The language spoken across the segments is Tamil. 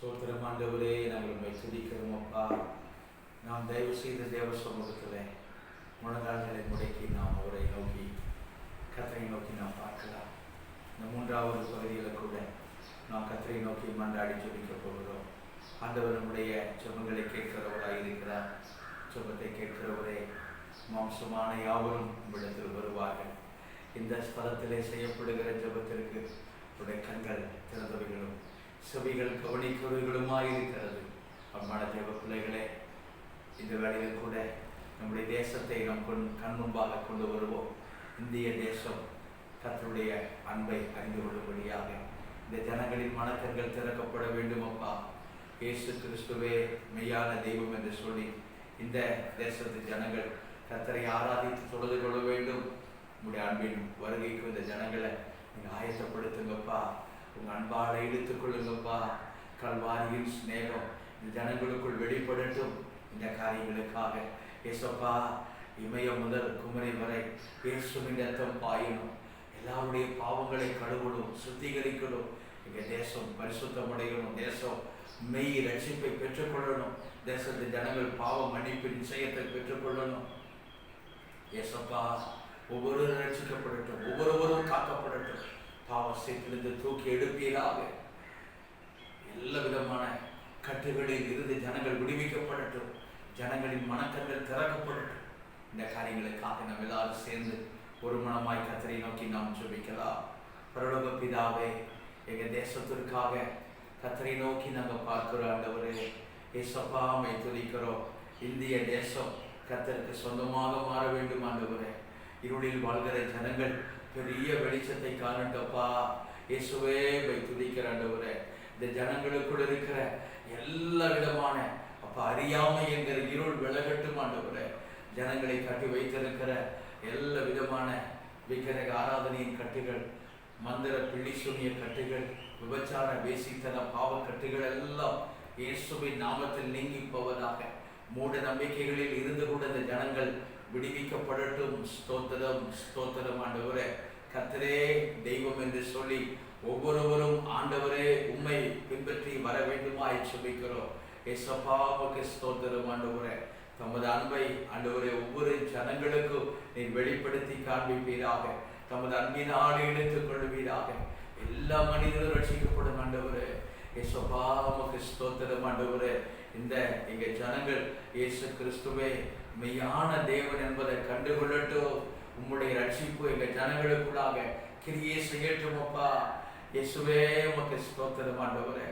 ஸ்தோத்திரம் ஆண்டவரே, நாங்கள் உண்மை துதிக்கிறோம் அப்பா. நாம் தயவு செய்து தேவ சமூகத்தில் முழங்கால்களை முடக்கி நாம் அவரை நோக்கி கர்த்தரை நோக்கி நாம் பார்க்கலாம். இந்த மூன்றாவது பகுதியில் கூட நாம் கர்த்தரை நோக்கி மன்றாடி ஜெபிக்க போகிறோம். ஆண்டவர் நம்முடைய ஜெபங்களை கேட்கிறவராக இருக்கிறார். ஜெபத்தை கேட்கிறவரே, மாம்சமான யாவரும் உம்மிடத்தில் வருவார்கள். இந்த ஸ்தலத்திலே செய்யப்படுகிற ஜெபத்திற்கு உடைய கண்கள் திறந்தவைகளும் செவிகள் கவனிக்கிறவர்களுமாயிருக்கிறது. அம்மான தேவ பிள்ளைகளே, இந்த வேளையில் கூட நம்முடைய தேசத்தை நம் கண் முன்பாக கொண்டு வருவோம். இந்திய தேசம் கர்த்தருடைய அன்பை அறிந்து கொள்ளும்படியாக இந்த ஜனங்களின் மனக்கண்கள் திறக்கப்பட வேண்டும் அப்பா. இயேசு கிறிஸ்துவே மெய்யான தெய்வம் என்று சொல்லி இந்த தேசத்து ஜனங்கள் கர்த்தரை ஆராதித்து தொழுது கொள்ள வேண்டும். உங்களுடைய அன்பின் வருகைக்கு இந்த ஜனங்களை நீங்கள் ஆயத்தப்படுத்துங்கப்பா. உங்கள் அன்பால் இழுத்துக் கொள்ளுங்கப்பா. கல்வாரியின் ஸ்நேகம் இந்த ஜனங்களுக்குள் வெளிப்படட்டும். இந்த காரியங்களுக்காக ஏசப்பா, இமயம் முதல் குமரி வரை இயேசுவின் ரத்தம் பாயணும். எல்லாருடைய பாவங்களை கழுவணும், சுத்திகரிக்கணும். எங்கள் தேசம் பரிசுத்தமடையணும். தேசம் மெய் ரட்சிப்பை பெற்றுக்கொள்ளணும். தேசத்து ஜனங்கள் பாவ மன்னிப்பின் நிச்சயத்தை பெற்றுக்கொள்ளணும். ஏசப்பா, ஒவ்வொருவரும் ரட்சிக்கப்படட்டும், ஒவ்வொருவரும் காக்கப்படட்டும். பாவசத்திலிருந்து தூக்கி எடுப்பீராக. எல்லா விதமான கட்டுகளில் இருந்து ஜனங்கள் விடுவிக்கப்படட்டும். ஜனங்களின் மனக்கண்கள் திறக்கப்படட்டும். இந்த காரியங்களுக்காக நாம் எல்லாரும் சேர்ந்து ஒரு மனமாய் கர்த்தரை நோக்கி நாம் ஜெபிக்கலாம். பரலோக பிதாவே, எங்கள் தேசத்திற்காக கர்த்தரை நோக்கி நாங்கள் பார்க்கிறோம். ஆண்டவரே ஏசப்பா, மை துதிக்கிறோம். இந்திய தேசம் கர்த்தருக்கு சொந்தமாக மாற வேண்டும். ஆண்டவரே, இருளில் வாழ்கிற ஜனங்கள் பெரிய வெளிச்சத்தை காணட்டப்பா. இயேசுவே மை துதிக்கிற ஆண்டவரே, இந்த ஜனங்களுக்குள் இருக்கிற எல்லா விதமான அப்பா அறியாமை என்கிற இருள் விலகட்டும். ஆண்டவரே, ஜனங்களை கட்டி வைத்திருக்கிற எல்லா விதமான விக்கிரக ஆராதனையின் கட்டுகள், மந்திர பிள்ளி சூனிய கட்டுகள், விபச்சார வேசித்தன பாவ கட்டுகள் எல்லாம் இயேசுவின் நாமத்தில் நீங்கி போவதாக. மூட நம்பிக்கைகளில் இருந்து கூட இந்த ஜனங்கள் விடுவிக்கப்படட்டும். ஸ்தோத்திரம், ஸ்தோத்திரம். ஆண்டவரே, கர்த்தரே தெய்வம் என்று சொல்லி ஒவ்வொருவரும் ஆண்டவரே உம்மை பின்பற்றி வர வேண்டுமாய் ஜெபிக்கிறோம். ஏசப்பா, உமக்கு ஸ்தோத்திரம். ஆண்டவரே, தமது அன்பை ஆண்டவரே ஒவ்வொரு ஜனங்களுக்கும் நீர் வெளிப்படுத்தி காண்பிப்பீராக. தமது அன்பினால் இழுத்துக் கொள்வீராக. எல்லா மனிதரும் ரட்சிக்கப்படும். ஆண்டவரே ஏசப்பா, உமக்கு ஸ்தோத்திரம். ஆண்டவரே, இந்த எங்க ஜனங்கள் இயேசு கிறிஸ்துவே மெய்யான தேவன் என்பதை கண்டுகொள்ளட்டும். உம்முடைய ரட்சிப்பு எங்க ஜனங்களுக்குள்ளாக கிரியை செய்யட்டும் அப்பா. இயேசுவே உமக்கு ஸ்தோத்திரம். ஆண்டவரே,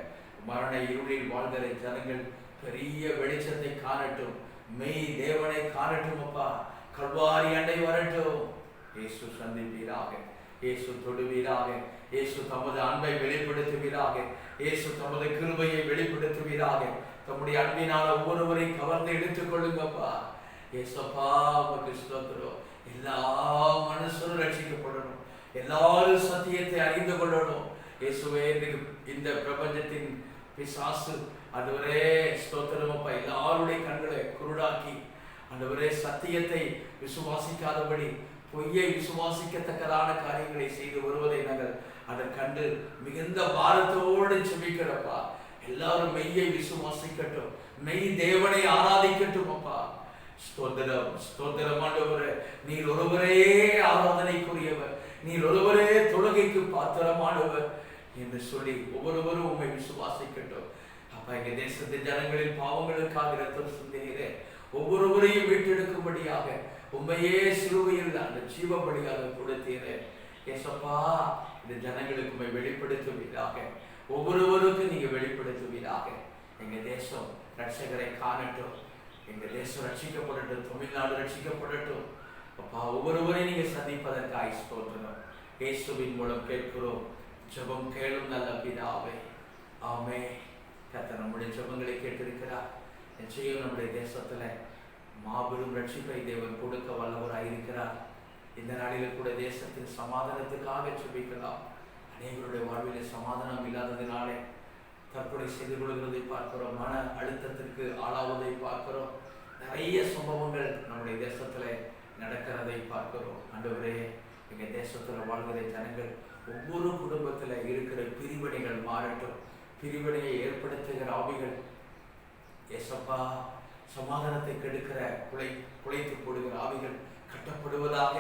மரண இருளில் வாழ்கிற ஜனங்கள் பெரிய வெளிச்சத்தை காணட்டும். மெய் தேவனை காணட்டும் அப்பா. கல்வாரி அண்டை வரட்டும். இயேசு சந்திப்பீராக. இயேசு தொடுவீராக. இயேசு தமது அன்பை வெளிப்படுத்துவீராக. இயேசு தமது கிருபையை வெளிப்படுத்துவீராக. தம்முடைய அன்பினால் ஒவ்வொருவரையும் கவர்ந்து எடுத்துக் கொள்ளுங்கப்பா. ஏசப்பா, உமக்கு ஸ்தோத்திரம். எல்லா மனுஷரும் ரட்சிக்கப்படணும். எல்லாரும் சத்தியத்தை அறிந்து கொள்ளணும். இயேசுவே, இந்த பிரபஞ்சத்தின் பிசாசு ஆண்டவரே ஸ்தோத்திரம் அப்பா, எல்லாருடைய கண்களை குருடாக்கி ஆண்டவரே சத்தியத்தை விசுவாசிக்காதபடி பொய்யை விசுவாசிக்கத்தக்கதான காரியங்களை செய்து வருவதை நாங்கள் அதை கண்டு மிகுந்த பாரத்தோடு ஜெபிக்கிறப்பா. எல்லாரும் மெய்யை விசுவாசிக்கட்டும். மெய் தேவனை ஆராதிக்கட்டும் அப்பா. ஸ்தோத்திரம், ஸ்தோத்திரம். ஆண்டவரே, நீர் ஒருவரே ஆராதனைக்குரியவர், நீர் ஒருவரே தொழுகைக்கு பாத்திரமானவர் என்று சொல்லி ஒவ்வொருவரும் உண்மை விசுவாசிக்கட்டும் அப்பா. எங்க தேசத்து ஜனங்களின் பாவங்களுக்காக இரத்தம் சிந்தினீரே, ஒவ்வொருவரையும் மீட்டெடுக்கும்படியாக உண்மையே சிலுவையில் அந்த ஜீவபலியாக கொடுத்தீரே. ஏசப்பா, இந்த ஜனங்களுக்கு உண்மை வெளிப்படுத்துவீராக. ஒவ்வொருவருக்கும் நீங்க வெளிப்படுத்துவீராக. எங்க தேசம் ரட்சகரை காணட்டும். எங்க தேசம் ரட்சிக்கப்படட்டும். தமிழ்நாடு ரட்சிக்கப்படட்டும் அப்பா. ஒவ்வொருவரையும் நீங்க சந்திப்பதற்காக ஸ்தோத்திரம். இயேசுவின் மூலம் கேட்கிறோம். ஜெபம் கேளும் நல்ல பிதாவே, ஆமே. கர்த்தர் நம்முடைய ஜெபங்களை கேட்டிருக்கிறார். நிச்சயம் நம்முடைய தேசத்துல மாபெரும் ரட்சிப்பை தேவன் கொடுக்க வல்லவராயிருக்கிறார். இந்த நாளில் கூட தேசத்தின் சமாதானத்துக்காக ஜெபிக்கலாம். அநேகருடைய வாழ்விலே சமாதானம் இல்லாததினாலே தற்கொலை செய்து கொள்கிறதை பார்க்கிறோம். மன அழுத்தத்திற்கு ஆளாவதை பார்க்கிறோம். நிறைய சம்பவங்கள் நம்முடைய தேசத்துல நடக்கிறதை பார்க்கிறோம். ஆண்டவரே, எங்க தேசத்துல வாழ்கிற ஜனங்கள் ஒவ்வொரு குடும்பத்துல இருக்கிற பிரிவினைகள் மாறட்டும். பிரிவினையை ஏற்படுத்துகிற ஆவிகள் ஏசப்பா, சமாதானத்தை கெடுக்கிற குலைத்து போடுகிற ஆவிகள் கட்டப்படுவதாக.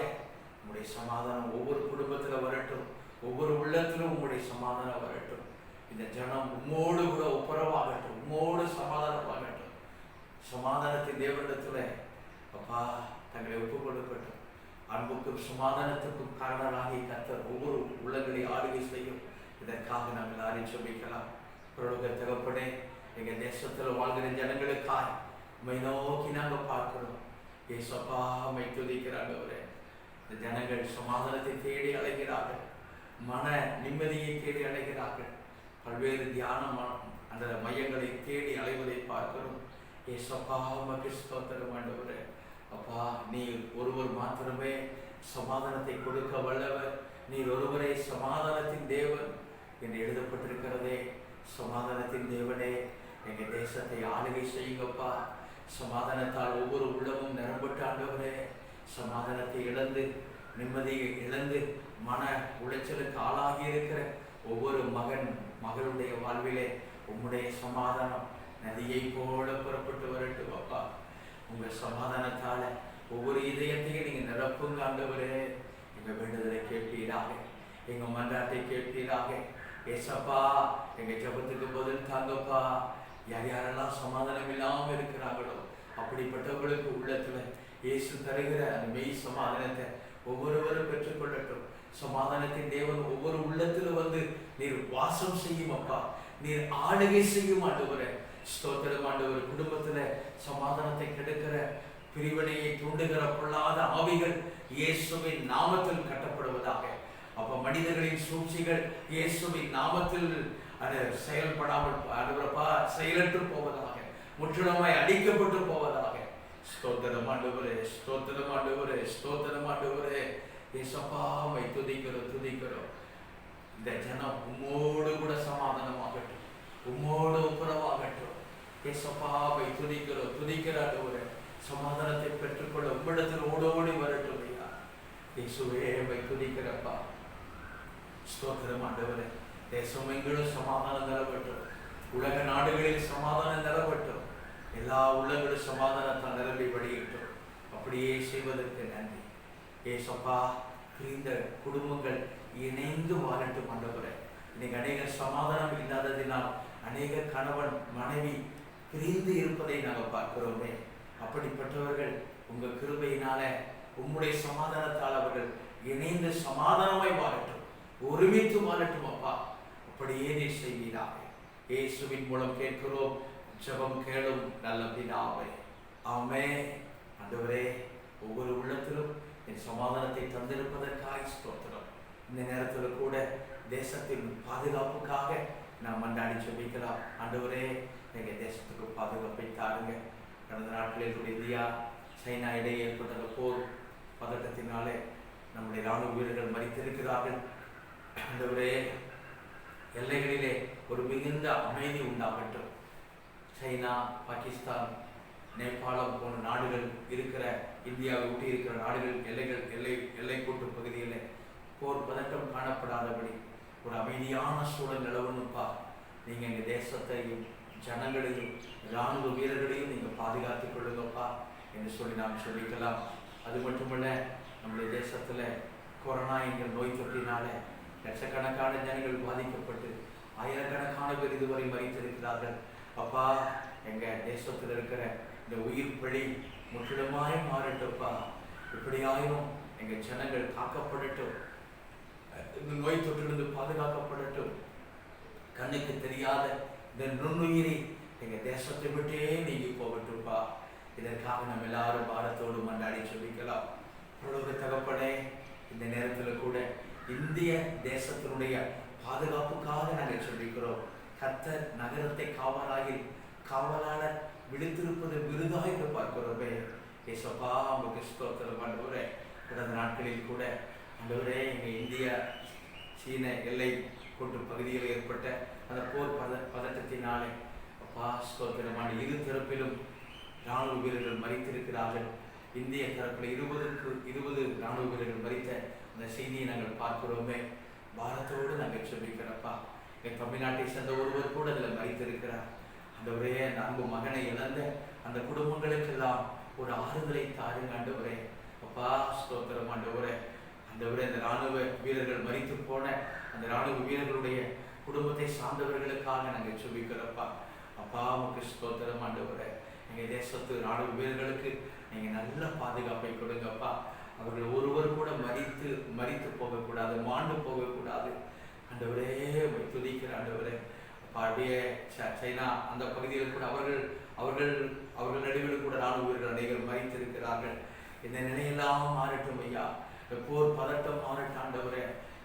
உங்களுடைய சமாதானம் ஒவ்வொரு குடும்பத்தில் வரட்டும், ஒவ்வொரு உள்ளத்திலும் உங்களுடைய சமாதானம் வரட்டும். இந்த ஜனம் உம்மோடு கூட ஒப்புரவாகட்டும், உம்மோடு சமாதானமாகட்டும். சமாதானத்தின் தேவனிடத்துல அப்பா தங்களை ஒப்புக் கொடுக்கட்டும். அன்புக்கும் சமாதானத்துக்கும் காரணராகி கர்த்தர் ஒவ்வொரு உள்ளங்களை ஆளுகை செய்யும். இதற்காக நாம் எல்லாரையும் சொல்லிக்கலாம். பிரலோக தகப்பனே, எங்க தேசத்துல வாழ்கிற ஜனங்களுக்காய் உம்மை நோக்கி நாங்கள் பார்க்கிறோம். ஏசப்பா, உம்மை துதிக்கிறாங்க. இந்த ஜனங்கள் சமாதானத்தை தேடி அழைகிறார்கள், மன நிம்மதியை தேடி அழைகிறார்கள். பல்வேறு தியானம் அந்த மையங்களை தேடி அலைவதை பார்க்கிறோம். ஏசப்பா, உமக்கு ஸ்தோத்திரம் ஆண்டவரே. அப்பா, நீர் ஒருவர் மாத்திரமே சமாதானத்தை கொடுக்க வல்லவர். நீர் ஒருவரே சமாதானத்தின் தேவன் என்று எழுதப்பட்டிருக்கிறதே. சமாதானத்தின் தேவனே, எங்க தேசத்தை ஆளுகை செய்யுங்கப்பா. சமாதானத்தால் ஒவ்வொரு உள்ளமும் நிரம்பட்டு ஆண்டவரே, சமாதானத்தை இழந்து நிம்மதியை இழந்து மன உளைச்சலுக்கு ஆளாகி இருக்கிற ஒவ்வொரு மகளுடைய வாழ்விலே உம்முடைய சமாதானம் நதியை போல புறப்பட்டு வரட்டும் அப்பா. உங்க சமாதானத்தால ஒவ்வொரு இதயத்தையும் நீங்க நிரப்புங்க ஆண்டவரே. எங்க வேண்டுதலை கேட்பீராக, எங்க மன்றாட்டை கேட்பீராக. ஏசப்பா, எங்க ஜபத்துக்கு பதில் தாங்கப்பா. யார் யாரெல்லாம் சமாதானம் இல்லாமல் இருக்கிறாங்களோ அப்படிப்பட்டவர்களுக்கு உள்ளத்துல இயேசு தருகிற அந்த மெய் சமாதானத்தை ஒவ்வொருவரும் பெற்றுக்கொள்ளட்டும். சமாதானத்தின் தேவன் ஒவ்வொரு உள்ளத்துல வந்து நீர் வாசம் செய்யும் அப்பா. நீர் ஆளுகை செய்யும் ஆண்டவரே. ஸ்தோத்திரம் ஆண்டவரே. குடும்பத்துல சமாதானத்தை கெடுக்கிற, பிரிவினையை தூண்டுகிற பொல்லாத ஆவிகள் இயேசுவின் நாமத்தில் கட்டப்படுவதாக. அப்ப மனிதர்களின் சூழ்ச்சிகள் இயேசுவின் நாமத்தில் செயல்படாமல் செயலற்று போவதாக, முற்றிலுமாய் அடிக்கப்பட்டு போவதாக. ஸ்தோத்திரம் ஆண்டவரே, ஸ்தோத்திரம் ஆண்டவரே, ஸ்தோத்திரம் ஆண்டவரே. ஏசப்பாவை துதிக்கிறோம். இந்த ஜனம் உம்மோடு கூட சமாதானமாகட்டும், உம்மோடு ஒப்புரவாகட்டும். ஏசப்பாவை துதிக்கிறாண்டவரே. சமாதானத்தை பெற்றுக்கொள்ள உம்மிடத்தில் ஓடோடி வரட்டும் ஐயா. இயேசுவே, துதிக்கிறப்பா. ஸ்தோத்திரம் ஆண்டவரே. தேசம் எங்களும் சமாதானம் நிலவட்டும், உலக நாடுகளில் சமாதானம் நிலவட்டும், எல்லா உள்ளங்களும் சமாதானத்தால் நிரம்பி வழியிட்டோம். அப்படியே செய்வதற்கு நன்றி ஏசப்பா. பிரிந்த குடும்பங்கள் இணைந்து வாழட்டும் ஆண்டவரே. இன்னைக்கு அநேக சமாதானம் இல்லாததினால் அநேக கணவன் மனைவி பிரிந்து இருப்பதை நாங்கள் பார்க்கிறோமே. அப்படிப்பட்டவர்கள் உங்க கிருபையினால உம்முடைய சமாதானத்தால் அவர்கள் இணைந்து சமாதானமாய் வாழட்டும், ஒருமித்து வாழட்டும் அப்பா. அப்படியே நீர் செய்வீராக. இயேசுவின் மூலம் கேட்கிறோம், ஜெபம் கேளும் நல்ல பிதாவே, ஆமென். ஆண்டவரே, ஒவ்வொரு உள்ளத்திலும் என் சமாதானத்தை தந்திருப்பதற்காக ஸ்தோத்திரம். இந்த நேரத்தில் கூட தேசத்தின் பாதுகாப்புக்காக நாம் மன்றாடி ஜெபிக்கலாம். ஆண்டவரே, எங்க தேசத்துக்கு பாதுகாப்பை தாருங்க. கடந்த நாட்களில் இந்தியா சைனா இடையே ஏற்பட்ட போர் பதட்டத்தினாலே நம்முடைய ராணுவ வீரர்கள் மரித்திருக்கிறார்கள். ஆண்டவரே, எல்லைகளிலே ஒரு மிகுந்த அமைதி உண்டாகட்டும். சைனா, பாகிஸ்தான், நேபாளம் போன்ற நாடுகள் இருக்கிற, இந்தியாவை ஒட்டி இருக்கிற நாடுகள் எல்லை கூட்டு பகுதியில் போர் பதட்டம் காணப்படாதபடி ஒரு அமைதியான சூழல் நிலவணும்ப்பா. நீங்கள் எங்கள் தேசத்தையும் ஜனங்களையும் இராணுவ வீரர்களையும் நீங்கள் பாதுகாத்துக் கொள்ளுங்கப்பா என்று சொல்லி நாம் சொல்லிக்கலாம். அது மட்டுமல்ல, நம்முடைய தேசத்தில் கொரோனா என்கிற நோய் தொற்றினால லட்சக்கணக்கான ஜனங்கள் பாதிக்கப்பட்டு ஆயிரக்கணக்கான பேர் இதுவரை மரித்திருக்கிறார்கள். அப்பா, எங்கள் தேசத்தில் இருக்கிற இந்த உயிர் பழி முற்றிலுமாய் மாறட்டும்ப்பா. இப்படியாயும் எங்கள் ஜனங்கள் காக்கப்படட்டும், இந்த நோய் தொற்றிலிருந்து பாதுகாக்கப்படட்டும். கண்ணுக்கு தெரியாத இந்த நுண்ணுயிரி எங்கள் தேசத்தை விட்டே நீங்கி போகட்டும்ப்பா. இதற்காக நம்ம எல்லாரும் பாரத்தோடு மன்றாடி சொல்லிக்கலாம். உலக தகப்பனே, இந்த நேரத்தில் கூட இந்திய தேசத்தினுடைய பாதுகாப்புக்காக நாங்கள் சொல்லிக்கிறோம். கர்த்தர் நகரத்தை காவலாளர் விழித்திருப்பது விருதாக என்று பார்க்கிறோமே. ஏசப்பா, உங்களுக்கு ஸ்தோத்திரம் ஆண்டவரே. கடந்த நாட்களில் கூட ஆண்டவரே, எங்கள் இந்திய சீன எல்லை கோட்டு பகுதியில் ஏற்பட்ட அந்த போர் பதட்டத்தினாலே அப்பா ஸ்தோத்திரமான இரு தரப்பிலும் இராணுவ வீரர்கள் மரித்திருக்கிறார்கள். இந்திய தரப்பில் 20 இராணுவ வீரர்கள் மரித்த அந்த செய்தியை நாங்கள் பார்க்கிறோமே. பாரத்தோடு நாங்கள் சொல்லிக்கிறப்பா. என் தமிழ்நாட்டை சேர்ந்த ஒருவர் கூட அதில் மறித்திருக்கிறார். ஆண்டவரே, அந்த அன்பு மகனை இழந்த அந்த குடும்பங்களுக்கெல்லாம் ஒரு ஆறுதலை தாருங்க ஆண்டவரே. அப்பா ஸ்தோத்திரம் ஆண்டவரே. ஆண்டவரே, அந்த இராணுவ வீரர்கள் மறித்து போன அந்த இராணுவ வீரர்களுடைய குடும்பத்தை சார்ந்தவர்களுக்காக நாங்கள் சுபிக்கிறப்பா. அப்பா உமக்கு ஸ்தோத்திரம் ஆண்டவரே. எங்கள் தேசத்து இராணுவ வீரர்களுக்கு நீங்கள் நல்ல பாதுகாப்பை கொடுங்கப்பா. அவர்கள் ஒருவர் கூட மறித்து போகக்கூடாது, மாண்டு போகக்கூடாது. ஆண்டவரே துதிக்கிற ஆண்டவரே. அப்படியே சைனா அந்த பகுதியில் கூட அவர்கள் நடுவில் கூட இராணுவ வீரர்கள் அனைவரும் மறித்திருக்கிறார்கள். இந்த நிலையெல்லாம் மாறட்டும் ஐயா. போர் பதட்டம் மாறட்டும் ஆண்டவரே.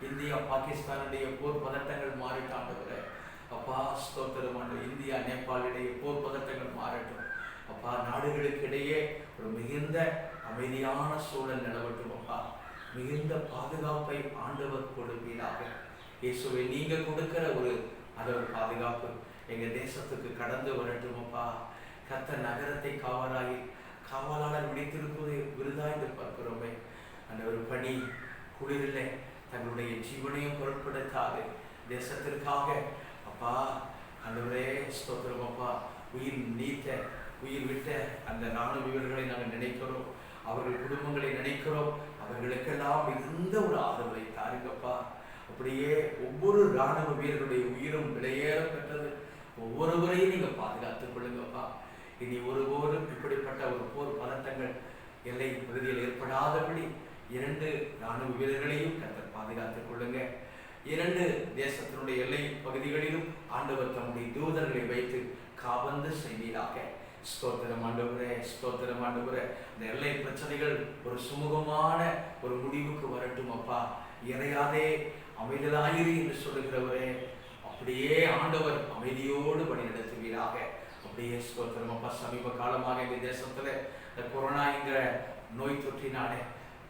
இந்தியா பாகிஸ்தானுடைய போர் பதட்டங்கள் மாறட்டும் ஆண்டவரே. அப்பா ஸ்தோத்திரம் ஆண்டவரே. இந்தியா நேபாள் இடையே போர் பதட்டங்கள் மாறட்டும் அப்பா. நாடுகளுக்கு இடையே ஒரு மிகுந்த அமைதியான சூழல் நிலவட்டும் அப்பா. மிகுந்த பாதுகாப்பை ஆண்டவர் கொடுப்பீராக. இயேசுவை நீங்க கொடுக்கிற ஒரு பாதுகாப்பு எங்க தேசத்துக்கு கடந்து வரட்டும் அப்பா. கர்த்தர் நகரத்தை காவலாளர் விழித்திருப்பதை விருதாய்ந்து பார்க்கிறோமே. அந்த ஒரு பணி குளிரில் தங்களுடைய ஜீவனையும் பொருட்படுத்தாது தேசத்திற்காக அப்பா ஆண்டவரே ஸ்தோத்திரம் அப்பா. உயிர் விட்ட அந்த இராணுவ வீரர்களை நாங்கள் நினைக்கிறோம். அவர்கள் குடும்பங்களை நினைக்கிறோம். அவர்களுக்கெல்லாம் மிகுந்த ஒரு ஆதரவை தாருங்கப்பா. அப்படியே ஒவ்வொரு இராணுவ வீரர்களுடைய உயிரும் விலையேற பெற்றது. ஒவ்வொருவரையும் நீங்க பாதுகாத்துக் கொள்ளுங்கப்பா. இனி ஒருபோதும் இப்படிப்பட்ட ஒரு போர் பதட்டங்கள் எல்லை பகுதியில் ஏற்படாதபடி 2 இராணுவ வீரர்களையும் கர்த்தர் பாதுகாத்துக் கொள்ளுங்க. 2 தேசத்தினுடைய எல்லை பகுதிகளிலும் ஆண்டவர் தம்முடைய தூதர்களை வைத்து காவந்து செய்வீராக. ஸ்தோத்திரம் ஆண்டவரே, ஸ்தோத்திரம் ஆண்டவரே. இந்த எல்லை பிரச்சனைகள் ஒரு சுமூகமான ஒரு முடிவுக்கு வரட்டும் அப்பா. இறையாதே அமைதலாயிரு என்று சொல்லுகிறவரே, அப்படியே ஆண்டவர் அமைதியோடு வழி நடத்துவீராக. அப்படியே ஸ்தோத்திரம் அப்பா. சமீப காலமாக இந்த தேசத்துல இந்த கொரோனா என்கிற நோய் தொற்றினாலே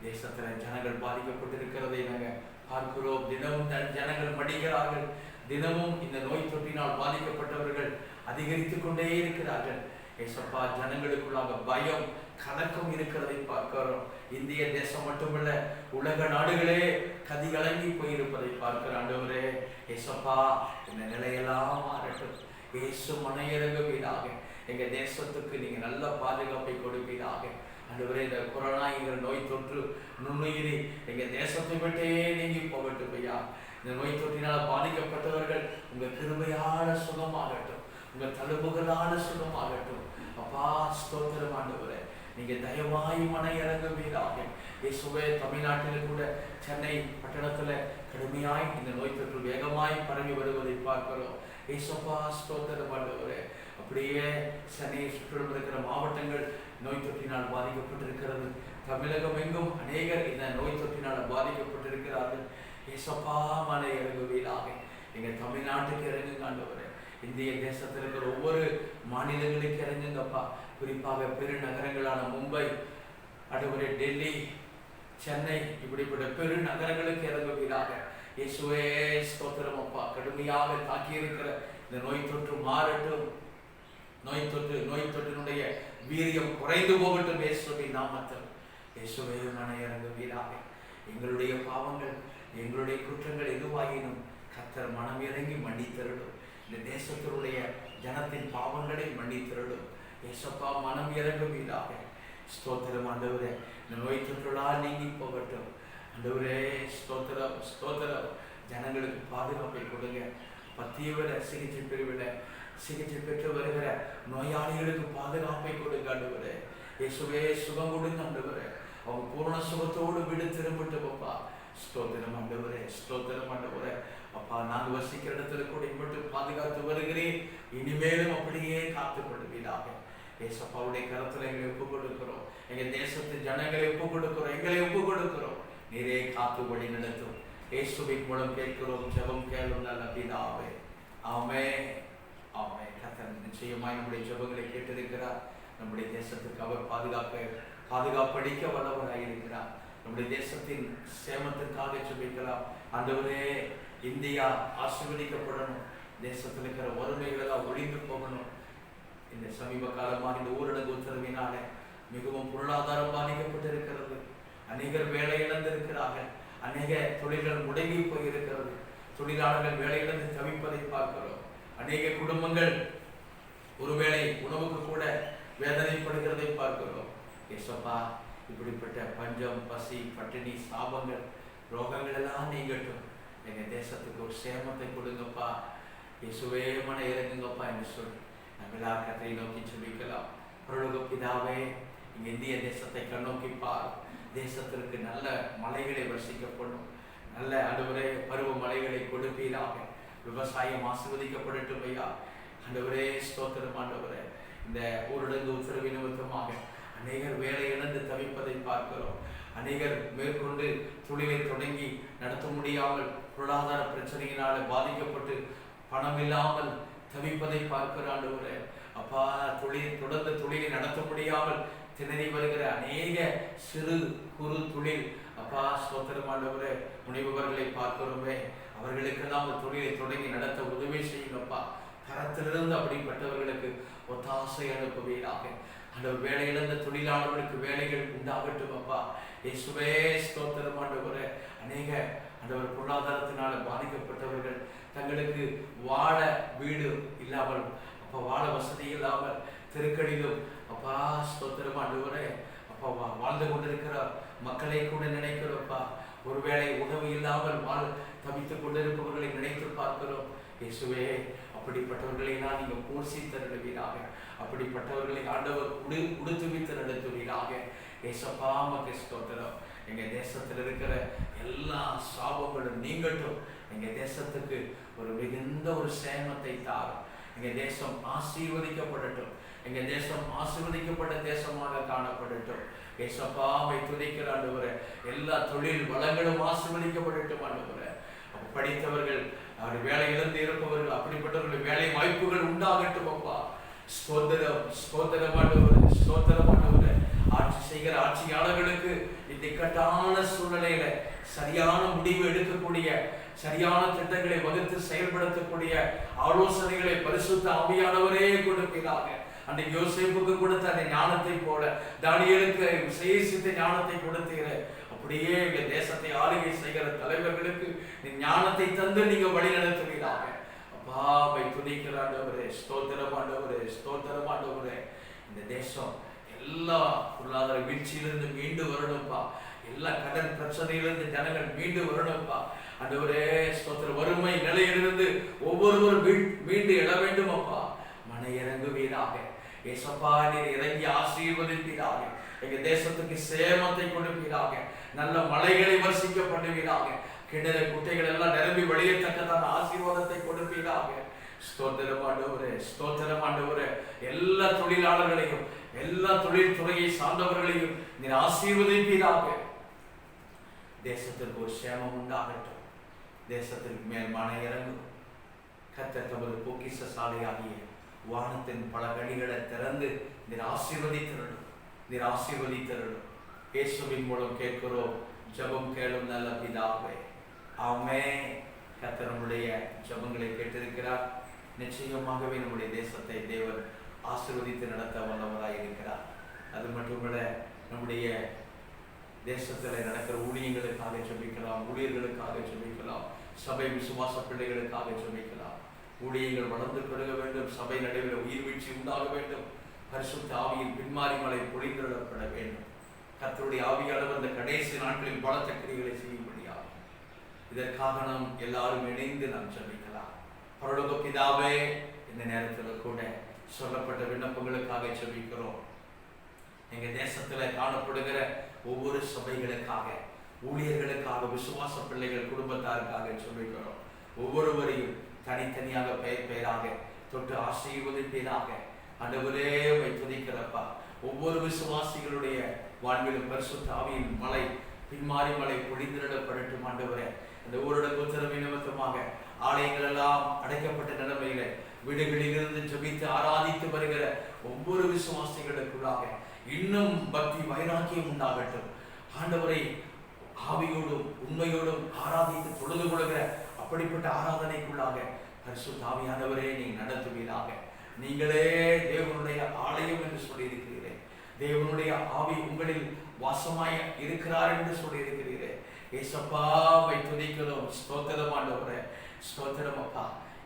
தேசத்துல ஜனங்கள் பாதிக்கப்பட்டிருக்கிறதை நாங்கள் பார்க்கிறோம். தினமும் ஜனங்கள் மடிகிறார்கள். தினமும் இந்த நோய் தொற்றினால் பாதிக்கப்பட்டவர்கள் அதிகரித்து கொண்டே இருக்கிறார்கள். ஏசப்பா, ஜனங்களுக்குள்ளாக பயம் கலக்கம் இருக்கிறதை பார்க்கிறோம். இந்திய தேசம் மட்டுமல்ல, உலக நாடுகளே கதிகலங்கி போயிருப்பதை பார்க்கிற ஆண்டவரே. ஏசப்பா, இந்த நிலையெல்லாம் மாறட்டும். இயேசு மனையிறங்குவீராக. எங்க தேசத்துக்கு நீங்க நல்ல பாதுகாப்பை கொடுப்பீராக. ஆண்டவரே, இந்த கொரோனா என்கிற நோய் தொற்று நுண்ணுயிரி எங்க தேசத்தை விட்டே நீங்கி போகட்டும் ஐயா. இந்த நோய் தொற்றினால் பாதிக்கப்பட்டவர்கள் உங்க கிருபையான சுகமாகட்டும், உங்க தழும்புகளான சுகமாகட்டும் அப்பா. ஸ்தோத்திரம் ஆண்டவரே. நீங்க தயவாய் மன இறங்குவீராக. இயேசுவே, தமிழ்நாட்டில் கூட சென்னை பட்டணத்துல கடுமையாய் இந்த நோய் தொற்று வேகமாய் பரவி வருவதை பார்க்கிறோம். இயேசுப்பா, ஸ்தோத்திரம் ஆண்டவரே. அப்படியே சென்னையை சுற்றிலும் இருக்கிற மாவட்டங்கள் நோய் தொற்றினால் பாதிக்கப்பட்டிருக்கிறது. தமிழகம் எங்கும் அநேகர் இந்த நோய் தொற்றினால் பாதிக்கப்பட்டிருக்கிறார்கள். இயேசுப்பா, மன இறங்குவீராக. எங்க தமிழ்நாட்டுக்கு இறங்குங்க ஆண்டவரே. இந்திய தேசத்தில் இருக்கிற ஒவ்வொரு மாநிலங்களுக்கு இறங்குங்கப்பா. குறிப்பாக பெருநகரங்களான மும்பை, அடுவரே டெல்லி, சென்னை, இப்படிப்பட்ட பெருநகரங்களுக்கு இறங்குவீராக. இயேசுவே, ஸ்தோத்திரம் அப்பா. கடுமையாக தாக்கி இருக்கிற இந்த நோய் தொற்று மாறட்டும். நோய் தொற்றினுடைய வீரியம் குறைந்து போகட்டும் இயேசுவின் நாமத்தில். இயேசுவே, மன இறங்குவீராக. எங்களுடைய பாவங்கள், எங்களுடைய குற்றங்கள் எதுவாயினும் கர்த்தர் மனம் இறங்கி மன்னித்தருளும். இந்த தேசத்தினுடைய ஜனத்தின் பாவங்களை மன்னித்தருளும். ஏசப்பா, மனம் இறங்குவீராக. ஸ்தோத்திரம் ஆண்டவரே. இந்த நோய் தொற்றுலாம் நீங்கி போகட்டும் ஆண்டவரே. ஸ்தோத்திரம், ஸ்தோத்திரம். ஜனங்களுக்கு பாதுகாப்பை கொடுங்க. தீவிர சிகிச்சை பிரிவில் சிகிச்சை பெற்று வருகிற நோயாளிகளுக்கு பாதுகாப்பை கொடுங்க ஆண்டவரே. இயேசுவே, சுகம் கொடுங்க ஆண்டவரே. அவங்க பூர்ண சுகத்தோடு வீடு திரும்பட்டும் அப்பா. ஸ்தோத்திரம் ஆண்டவரே, ஸ்தோத்திரம் ஆண்டவரே. அப்பா, நாங்கள் வசிக்கிற இடத்துல கூட மட்டும் பாதுகாத்து வருகிறேன். இனிமேலும் அப்படியே காத்துக் கொள்வீராக. ஏசப்பாவுடைய கருத்துல எங்களை ஒப்புக் கொடுக்கிறோம். எங்க தேசத்து ஜனங்களை ஒப்புக் கொடுக்கிறோம். எங்களை ஒப்புக் கொடுக்கிறோம். நீரே காத்து வழி நடத்தும். இயேசுவின் மூலம் கேட்கிறோம். ஜெபம் கேளும் நல்ல பிதாவே. ஆமென், ஆமென். கர்த்தர் நிச்சயமாய் நம்முடைய ஜெபங்களை கேட்டிருக்கிறார். நம்முடைய தேசத்துக்கு அவர் பாதுகாப்பளிக்க வல்லவராக இருக்கிறார். நம்முடைய தேசத்தின் சேமத்திற்காக ஜெபிக்கலாம். ஆண்டவரே, இந்தியா ஆசீர்வதிக்கப்படணும். தேசத்தில் இருக்கிற வறுமைகளெல்லாம் ஒழிந்து போகணும். இந்த சமீப காலமாக இந்த ஊரடங்கு உத்தரவினாலே மிகவும் பொருளாதாரம் பாதிக்கப்பட்டிருக்கிறது. அநேகர் வேலை இழந்திருக்கிறார்கள். அநேக தொழில்கள் முடங்கி போயிருக்கிறது. தொழிலாளர்கள் வேலையிலிருந்து தவிப்பதை பார்க்கிறோம். அநேக குடும்பங்கள் ஒருவேளை உணவுக்கு கூட வேதனைப்படுகிறதை பார்க்கிறோம். ஏசப்பா, இப்படிப்பட்ட பஞ்சம், பசி, பட்டினி, சாபங்கள், ரோகங்கள் எல்லாம் நீங்கட்டும். எங்க தேசத்துக்கு ஒரு சேமத்தை கொடுங்கப்பா. இயேசுவே மன இறங்குங்கப்பா என்று சொல்லி நம்ம எல்லாரும் கர்த்தரை நோக்கி சொல்லிக்கலாம். பரலோக பிதாவே, இங்க இந்திய தேசத்தை கண்ணோக்கி பார். தேசத்திற்கு நல்ல மலைகளை வர்ஷிக்கப்படும். நல்ல ஆண்டவரே பருவ மலைகளை கொடுப்பீராக. விவசாயம் ஆசீர்வதிக்கப்படட்டும் ஐயா. ஆண்டவரே ஸ்தோத்திரம். ஆண்டவரே, இந்த ஊரடங்கு உத்தரவு நிமித்தமாக அநேகர் வேலை இழந்து தவிப்பதை பார்க்கிறோம். அநேகர் மேற்கொண்டு தொழிலை தொடங்கி நடத்த முடியாமல் பொருளாதார பிரச்சனையினால் பாதிக்கப்பட்டு பணம் இல்லாமல் தவிப்பதை பார்க்கிற ஆண்டவரே, அப்பா, தொடர்ந்து தொழிலை நடத்த முடியாமல் திணறி வருகிற அநேக சிறு குறு தொழில் அப்பா ஸ்தோத்திரம் ஆண்டவரே முனைவர்களை பார்க்கிறோமே. அவர்களுக்கெல்லாம் அந்த தொழிலை தொடங்கி நடத்த உதவி செய்யுங்கப்பா. கரத்திலிருந்து அப்படிப்பட்டவர்களுக்கு ஒத்தாசை அனுப்புவீராக. அந்த வேலையிலிருந்த தொழிலாளர்களுக்கு வேலைகள் உண்டாகட்டும் அப்பா. இயேசுவே ஸ்தோத்திரம் ஆண்டவரே. அநேக ஆண்டவர் பொருளாதாரத்தினால பாதிக்கப்பட்டவர்கள் தங்களுக்கு வாழ வீடு இல்லாமல் அப்பா, வாழ வசதி இல்லாமல் தெருக்களிலும் அப்பா ஸ்தோத்திரம் ஆண்டவரே அப்பா வாழ்ந்து கொண்டிருக்கிற மக்களை கூட நினைக்கிறோம்ப்பா. ஒருவேளை உணவு இல்லாமல் தவித்துக் கொண்டிருப்பவர்களை நினைத்து பார்க்கிறோம். இயேசுவே, அப்படிப்பட்டவர்களை நான் நீங்க போஷித்து நடத்துவீராக. அப்படிப்பட்டவர்களை ஆண்டவர் உடுத்துவித்து நடத்துவீராக. ஏசப்பா மக்கு ஸ்தோத்திரம். எங்க தேசத்தில் இருக்கிற எல்லா சாபங்களும் நீங்கட்டும். எங்க தேசத்துக்கு ஒரு மிகுந்த ஒரு சேமத்தை தாரும். எங்க தேசம் ஆசீர்வதிக்கப்படட்டும். எங்க தேசம் ஆசீர்வதிக்கப்பட்ட தேசமாக காணப்படட்டும். ஏசப்பாவை துதிக்கிற ஆண்டவரே, எல்லா தொழில் வளங்களும் ஆசீர்வதிக்கப்படட்டும் ஆண்டவரே. படித்தவர்கள், அவர் வேலை இழந்து இருப்பவர்கள், அப்படிப்பட்டவர்கள் வேலை வாய்ப்புகள் உண்டாகட்டும் அப்பா. ஸ்தோத்திரம் ஸ்தோத்திரம் ஆண்டவரே, ஸ்தோத்திரம் ஆண்டவரே. ஆட்சி செய்கிற ஆட்சியாளர்களுக்கு இந்த இக்கட்டான சூழ்நிலையில சரியான முடிவு எடுக்கக்கூடிய, சரியான திட்டங்களை வகுத்து செயல்படுத்தக்கூடிய ஆலோசனைகளை பரிசுத்த ஆவியானவரே கொடுப்பீராக. அன்றைக்கு யோசேப்புக்கு கொடுத்த அந்த ஞானத்தை போல தானியேலுக்கு விசேஷித்த ஞானத்தை கொடுத்தீரே, அப்படியே எங்க தேசத்தை ஆளுகை செய்கிற தலைவர்களுக்கு ஞானத்தை தந்து நீங்க வழி நடத்துவீராக. அப்பாவை துதிக்கிற ஆண்டவரே, ஸ்தோத்திரம் ஆண்டவரே, ஸ்தோத்திரம் ஆண்டவரே. இந்த தேசம் எல்லா பொருளாதார வீழ்ச்சியிலிருந்து மீண்டு வரணும்ப்பா. எல்லா கடன் பிரச்சனையிலிருந்து ஜனங்கள் மீண்டு வரணும்ப்பா. ஆண்டவரே ஸ்தோத்திரம். வறுமை நிலையிலிருந்து ஒவ்வொருவரும் மீண்டு எழ வேண்டும் அப்பா. மன இறங்குவீராக. ஏசப்பா, நீர் இறங்கி ஆசீர்வதிப்பீராக. எங்க தேசத்துக்கு சேமத்தை கொடுப்பீராக. நல்ல மலைகளை வர்ஷிக்க பண்ணுவீராக. கிணறு குட்டைகள் எல்லாம் நிரம்பி வழியத்தக்கதான ஆசீர்வாதத்தை கொடுப்பீராக. ஸ்தோத்திரம் ஆண்டவரே, ஸ்தோத்திரம் ஆண்டவரே. எல்லா தொழிலாளர்களையும், எல்லா தொழில் துறையை சார்ந்தவர்களையும் நீர் ஆசீர்வதிப்பீராக. தேசத்திற்கு ஒரு சேமம் உண்டாகட்டும். தேசத்திற்கு மேல் மன இறங்கும். கர்த்தர் தமது பொக்கிஷ சாலையாகிய வானத்தின் பல கனிகளை திறந்து நீர் ஆசீர்வதித்தருளும், நீர் ஆசீர்வதித்தருளும். இயேசுவின் மூலம் கேட்கிறோம், ஜெபம் கேளும் நல்ல பிதாவே, ஆமென். கர்த்தர் நம்முடைய ஜெபங்களை கேட்டிருக்கிறார். நிச்சயமாகவே நம்முடைய தேசத்தை தேவன் ஆசீர்வதித்து நடத்த வல்லவராய் இருக்கிறார். அது மட்டுமல்ல, நம்முடைய தேசத்தில் நடக்கிற ஊழியங்களுக்காக ஜெபிக்கலாம், ஊழியர்களுக்காக ஜெபிக்கலாம், சபை விசுவாச பிள்ளைகளுக்காக ஜெபிக்கலாம். ஊழியங்கள் வளர்ந்து பெருக வேண்டும். சபை நடுவில் உயிர் வீழ்ச்சி உண்டாக வேண்டும். பரிசுத்த ஆவியில் பின்மாறி மலை பொழிந்திடப்பட வேண்டும். கர்த்தருடைய ஆவியானவர் இந்த கடைசி நாட்களில் பலத்த கிரியைகளை செய்யும்படியாகும். இதற்காக நாம் எல்லாரும் இணைந்து நாம் ஜெபிக்கலாம். பரலோக பிதாவே, இந்த நேரத்தில் கூட சொல்லப்பட்ட விண்ணப்பங்களுக்காக ஜெபிக்கிறோம். எங்க தேசத்துல காணப்படுகிற ஒவ்வொரு சபைகளுக்காக, ஊழியர்களுக்காக, விசுவாச பிள்ளைகள் குடும்பத்தாருக்காக ஜெபிக்கிறோம். ஒவ்வொருவரையும் தனித்தனியாக பெயர் பெயராக தொட்டு ஆசீர்வதிப்பீராக. ஆண்டவரே உம்மை துதிக்கிறப்பா. ஒவ்வொரு விசுவாசிகளுடைய வாழ்விலும் பரிசுத்த ஆவியின் மலை, பின்மாறி மலை பொழிந்திடப்படட்டும் ஆண்டவரே. இந்த ஊரடங்கு உத்தரவு நிமித்தமாக ஆலயங்கள் எல்லாம் அடைக்கப்பட்ட நிலைமையில வீடுகளிலிருந்து ஜெபித்து ஆராதித்து வருகிற ஒவ்வொரு விசுவாசிகளுக்குள்ளாக இன்னும் பக்தி வைராக்கியம் உண்டாகட்டும். ஆண்டவரை ஆவியோடும் உண்மையோடும் ஆராதித்து தொழுது கொள்கிற அப்படிப்பட்ட ஆராதனைக்குள்ளாக பரிசுத்த ஆவியானவரே நீங்க நடத்துவீராக. நீங்களே தேவனுடைய ஆலயம் என்று சொல்லி இருக்கிறீரே, தேவனுடைய ஆவி உங்களில் வாசமாய் இருக்கிறார் என்று சொல்லி இருக்கிறீரே. ஏசப்பாவை துதிக்கிறோம், ஸ்தோத்திரம் ஆண்டவரே. ஸ்தோத்திரம் அப்பா.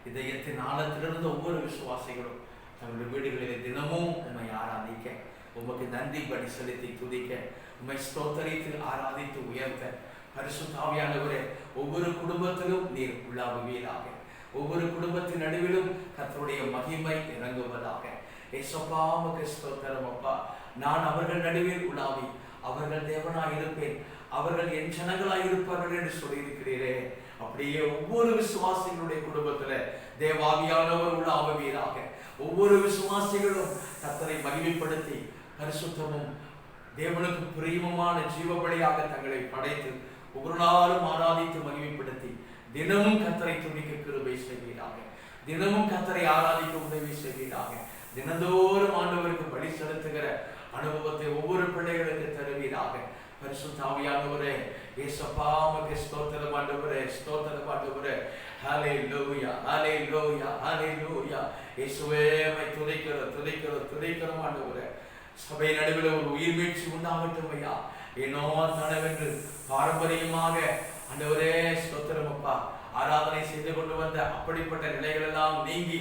இதயத்தின் ஆழத்திலிருந்து ஒவ்வொரு விசுவாசிகளும் தங்களுடைய வீடுகளில் தினமும் உண்மை ஆராதிக்க, உமக்கு நன்றி பலி செலுத்தி துதிக்க, உண்மை ஸ்தோத்தரித்து ஆராதித்து உயர்த்த பரிசுத்த ஆவியானவரே ஒவ்வொரு குடும்பத்திலும் நீர் உள்ளாகுவீராக. ஒவ்வொரு குடும்பத்தின் நடுவிலும் கர்த்தருடைய மகிமை இறங்குவதாக. ஏசப்பா உமக்கு ஸ்தோத்திரம் அப்பா. நான் அவர்கள் நடுவில் உலாவி அவர்கள் தேவனாய் இருப்பேன், அவர்கள் என் ஜனங்களாய் இருப்பார்கள் என்று சொல்லியிருக்கிறீரே. அப்படியே ஒவ்வொரு விசுவாசிகளுடைய குடும்பத்துல தேவாவியானவர் உலாவுவீராக. ஒவ்வொரு விசுவாசிகளும் கர்த்தரை மகிமைப்படுத்தி பரிசுத்தமும் தேவனுக்கு பிரியமான ஜீவபலியாக தங்களை படைத்து ஒவ்வொரு நாளும் ஆராதித்து மகிமைப்படுத்தி தினமும் கர்த்தரை துதிக்க கிருபை செய்வீராக. தினமும் கர்த்தரை ஆராதிக்க உதவி செய்வீராக. தினந்தோறும் ஆண்டவருக்கு பலி செலுத்துகிற அனுபவத்தை ஒவ்வொரு பிள்ளைகளுக்கு தருவீராக. பரிசுத்த ஆவியானவரே ஏசப்பா உமக்கு ஸ்தோத்திரம் ஆண்டவரே, ஸ்தோத்திரம் ஆண்டவரே. ஹல்லேலூயா, ஹல்லேலூயா, ஹல்லேலூயா. இயேசுவே உம்மை துதிக்கிறோம் ஆண்டவரே. சபை நடுவில் ஒரு உயிர் மீட்சி உண்டாகட்டும் ஐயா. ஏனோ தனவென்று பாரம்பரியமாக ஆண்டவரே ஸ்தோத்திரம் அப்பா ஆராதனை செய்து கொண்டு வந்த அப்படிப்பட்ட நிலைகள் எல்லாம் நீங்கி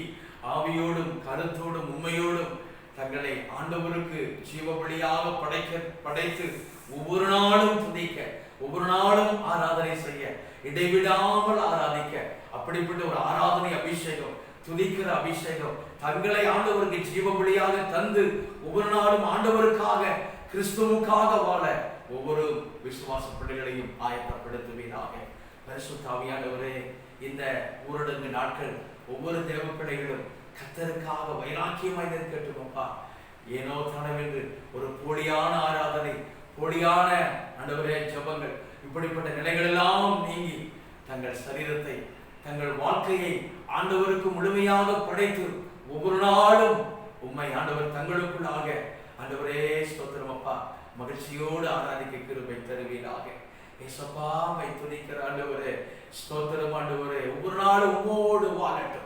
ஆவியோடும் கருத்தோடும் உண்மையோடும் தங்களை ஆண்டவருக்கு ஜீவபலியாக படைத்து ஒவ்வொரு நாளும் துதிக்க, ஒவ்வொரு நாளும் ஆராதனை செய்ய, இடைவிடாமல் ஆராதிக்க, அப்படிப்பட்ட ஒரு ஆராதனை அபிஷேகம், துதிக்கிற அபிஷேகம் தங்களை ஆண்டவருக்கு ஜீவபலியாக தந்து ஒவ்வொரு நாளும் ஆண்டவருக்காக கிறிஸ்துவுக்காக வாழ ஒவ்வொரு விசுவாச பிள்ளைகளையும் ஆயத்தப்படுத்துவீராக. பரிசுத்த ஆவியானவரே இந்த ஊரடங்கு நாட்கள் ஒவ்வொரு தேவ பிள்ளைகளும் கர்த்தருக்காக வைராக்கியமாய் இருக்கட்டும் அப்பா. ஏனோ தானவென்று ஒரு போலியான ஆராதனை, போலியான ஆண்டவரே ஜெபங்கள், இப்படிப்பட்ட நிலைகள் எல்லாம் நீங்கி தங்கள் சரீரத்தை தங்கள் வாழ்க்கையை ஆண்டவருக்கு முழுமையாக படைத்து ஒவ்வொரு நாளும் உம்மை ஆண்டவர் தங்களுக்குள்ளாக ஆண்டவரே ஸ்தோத்திரம் அப்பா மகிழ்ச்சியோடு ஆராதிக்க கிருபை தருவீராக. ஏசப்பா உம்மை துதிக்கிற ஆண்டவரே ஸ்தோத்திரம் ஆண்டவரே. ஒவ்வொரு நாளும் உம்மோடு வாழட்டும்.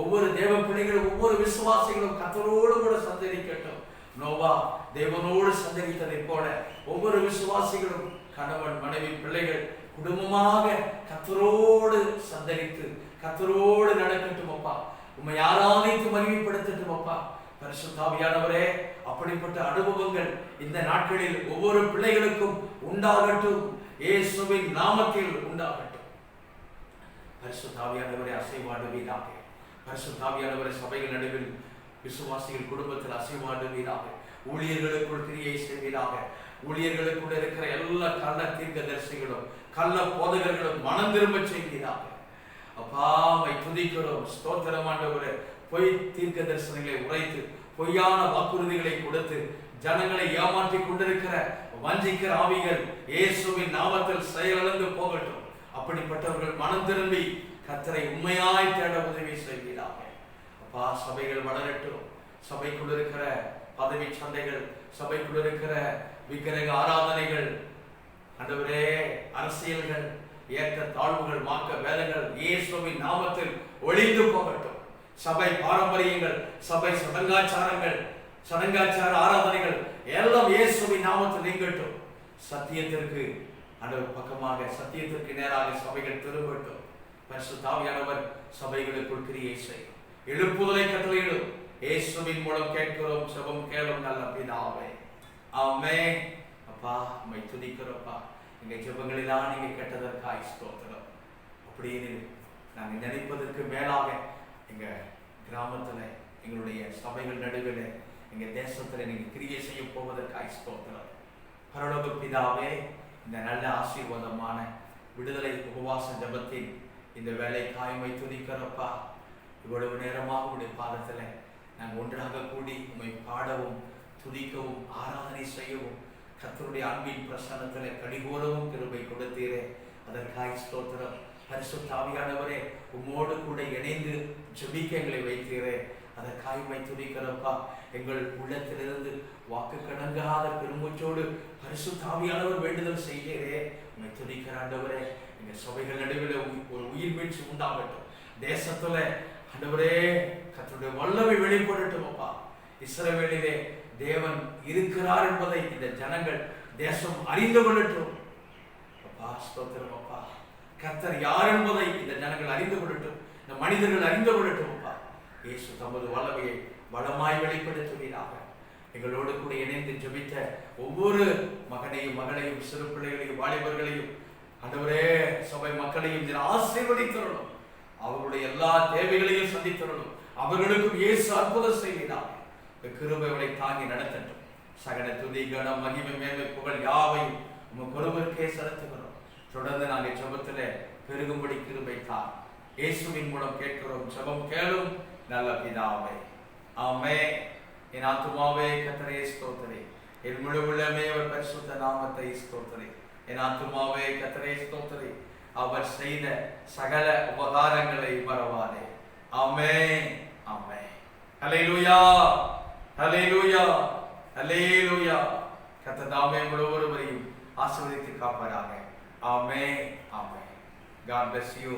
ஒவ்வொரு தேவ பிள்ளைகளும் ஒவ்வொரு விசுவாசிகளும் கர்த்தரோடு கூட சந்தரிக்கட்டும். நோவா தேவனோடு சந்தரித்ததை போல ஒவ்வொரு விசுவாசிகளும் கணவன் மனைவி பிள்ளைகள் குடும்பமாக கர்த்தரோடு சந்தரித்து கர்த்தரோடு நடக்கட்டும் அப்பா. உம்மை ஆராதித்து மகிமைப்படுத்தட்டும் அப்பா. பரிசுத்த ஆவியானவரே அப்படிப்பட்ட அனுபவங்கள் இந்த நாட்களில் ஒவ்வொரு பிள்ளைகளுக்கும் உண்டாகட்டும். இயேசுவின் நாமத்தில் உண்டாகட்டும். பரிசுத்த ஆவியானவரே அசைவாடுவீராக. பரிசுத்த ஆவியானவரே சபைகள் நடுவில் விசுவாசிகள் குடும்பத்தில் அசைவாடுவீராக. ஊழியர்களுக்குள் கிரியை செய்வீராக. ஊழியர்களுக்குள்ள இருக்கிற எல்லா கள்ள தீர்க்கதரிசிகளும் கள்ள போதகர்களும் மனம் திரும்ப செய்வீராக. அப்பா உம்மை துதிக்கிறோம். ஸ்தோத்திரம் ஆண்டவரே. பொய் தீர்க்க தரிசனங்களை உரைத்து பொய்யான வாக்குறுதிகளை கொடுத்து ஜனங்களை ஏமாற்றி கொண்டிருக்கிற வஞ்சிக்கிற ஆவிகள் இயேசுவின் நாமத்தில் செயலிழந்து போகட்டும். அப்படிப்பட்டவர்கள் மனம் திரும்பி கர்த்தரை உண்மையாய் தேட உதவி செய்வீராக. அப்பா சபைகள் வளரட்டும். சபைக்குள் இருக்கிற பதவி சண்டைகள், சபைக்குள் இருக்கிற விக்கிரக ஆராதனைகள், ஆண்டவரே அரசியல்கள், ஏற்ற தாழ்வுகள், மார்க்க வேதங்கள் இயேசுவின் நாமத்தில் ஒளிந்து போகட்டும். சபை பாரம்பரியங்கள், சபை சடங்காச்சார ஆராதனைகள் எல்லாம் இயேசுவின் நாமத்தில் நீங்கட்டும். சத்தியத்திற்கு ஆண்டவர் பக்கமாக, சத்தியத்திற்கு நேராக சபைகள் திரும்பட்டும். பரிசுத்த ஆவியானவர் சபைகளுக்குள் கிரியை செய்யும். எழுப்புதலை கட்டளையிடும். இயேசுவின் மூலம் கேட்கிறோம், ஜெபம் கேளும் நல்ல பிதாவே. ஆமென். அப்பா உம்மை துதிக்கிறோம்ப்பா. எங்க ஜெபங்களெல்லாம் நீங்க கேட்டதற்காய் ஸ்தோத்திரம். அப்படின்னு நாங்கள் நினைப்பதற்கு மேலாக எங்க கிராமத்துல, எங்களுடைய சபைகள் நடுவில், எங்க தேசத்துல நீங்க கிரியை செய்ய போவதற்காய் ஸ்தோத்திரம். பரலோக பிதாவே, இந்த நல்ல ஆசீர்வாதமான விடுதலை உபவாச ஜபத்தின் இந்த வேலைக்காய் உம்மை துதிக்கிறோம்ப்பா. இவ்வளவு நேரமாக உடைய பாதத்துல நாங்கள் ஒன்றாக கூடி உம்மை பாடவும் துதிக்கவும் ஆராதனை செய்யவும் கர்த்தருடைய அன்பின் பிரசன்னத்திலே கடிகூறவும் கிருபை கொடுத்தீரே. அதற்காய் ஸ்தோத்திரம். பரிசுத்த ஆவியானவரே உம்மோடு கூட இணைந்து ஜெபிக்க எங்களை வைத்தீரே. அதற்காய் உம்மை துதிக்கிறோம்ப்பா. எங்கள் உள்ளத்திலிருந்து வாக்கு கடங்காத பெருமூச்சோடு பரிசுத்த ஆவியானவர் வேண்டுதல் செய்கிறே. உம்மை துதிக்கிற ஆண்டவரே, எங்க சபைகள் நடுவில் ஒரு உயிர் மீட்சி உண்டாகட்டும். தேசத்துல ஆண்டவரே கர்த்தருடைய வல்லமை வெளிப்படட்டும் அப்பா. இஸ்ரவேலிலே தேவன் இருக்கிறார் என்பதை இந்த ஜனங்கள் தேசம் அறிந்து கொள்ளட்டும் அப்பா. ஸ்தோத்திரம் அப்பா. கர்த்தர் யார் என்பதை இந்த ஜனங்கள் அறிந்து கொள்ளட்டும், இந்த மனிதர்கள் அறிந்து கொள்ளட்டும் அப்பா. இயேசு தமது வல்லமையை வளமாய் வெளிப்படுத்துவீராக. எங்களோடு கூட இணைந்து ஜெபித்த ஒவ்வொரு மகனையும் மகளையும் சிறு பிள்ளைகளையும் வாலிபர்களையும் ஆண்டவரே சபை மக்களையும் ஆசீர்வதித்தரணும். அவர்களுடைய எல்லா தேவைகளையும் சந்தித்தரணும். அவர்களுக்கும் இயேசு அற்புதம் செய்வீராக. கிருபைகளை தாங்கி நடத்தட்டும். சகல துதி கனம் மகிமை மேன்மை புகழ் யாவையும் உமக்கு ஒருவருக்கே செலுத்துகிறோம். தொடர்ந்து நாங்கள் ஜெபத்திலே பெருகும்படி கிருபை தார். இயேசுவின் மூலம் கேட்கிறோம். ஜெபம் கேளும் நல்ல பிதாவே. ஆமென். என் ஆத்துமாவே கர்த்தரை ஸ்தோத்திரி, என் முழு உள்ளமே அவர் பரிசுத்த நாமத்தை ஸ்தோத்திரி. என் ஆத்துமாவே கர்த்தரை ஸ்தோத்திரி, அவர் செய்த சகல உபகாரங்களை மறவாதே. ஆமென், ஆமென். ஹல்லேலூயா, ஹல்லேலூயா, ஹல்லேலூயா. கர்த்தர் தாமே ஒவ்வொருவரையும் ஆசீர்வதித்து காப்பாராக. ஆமென், ஆமென். God bless you.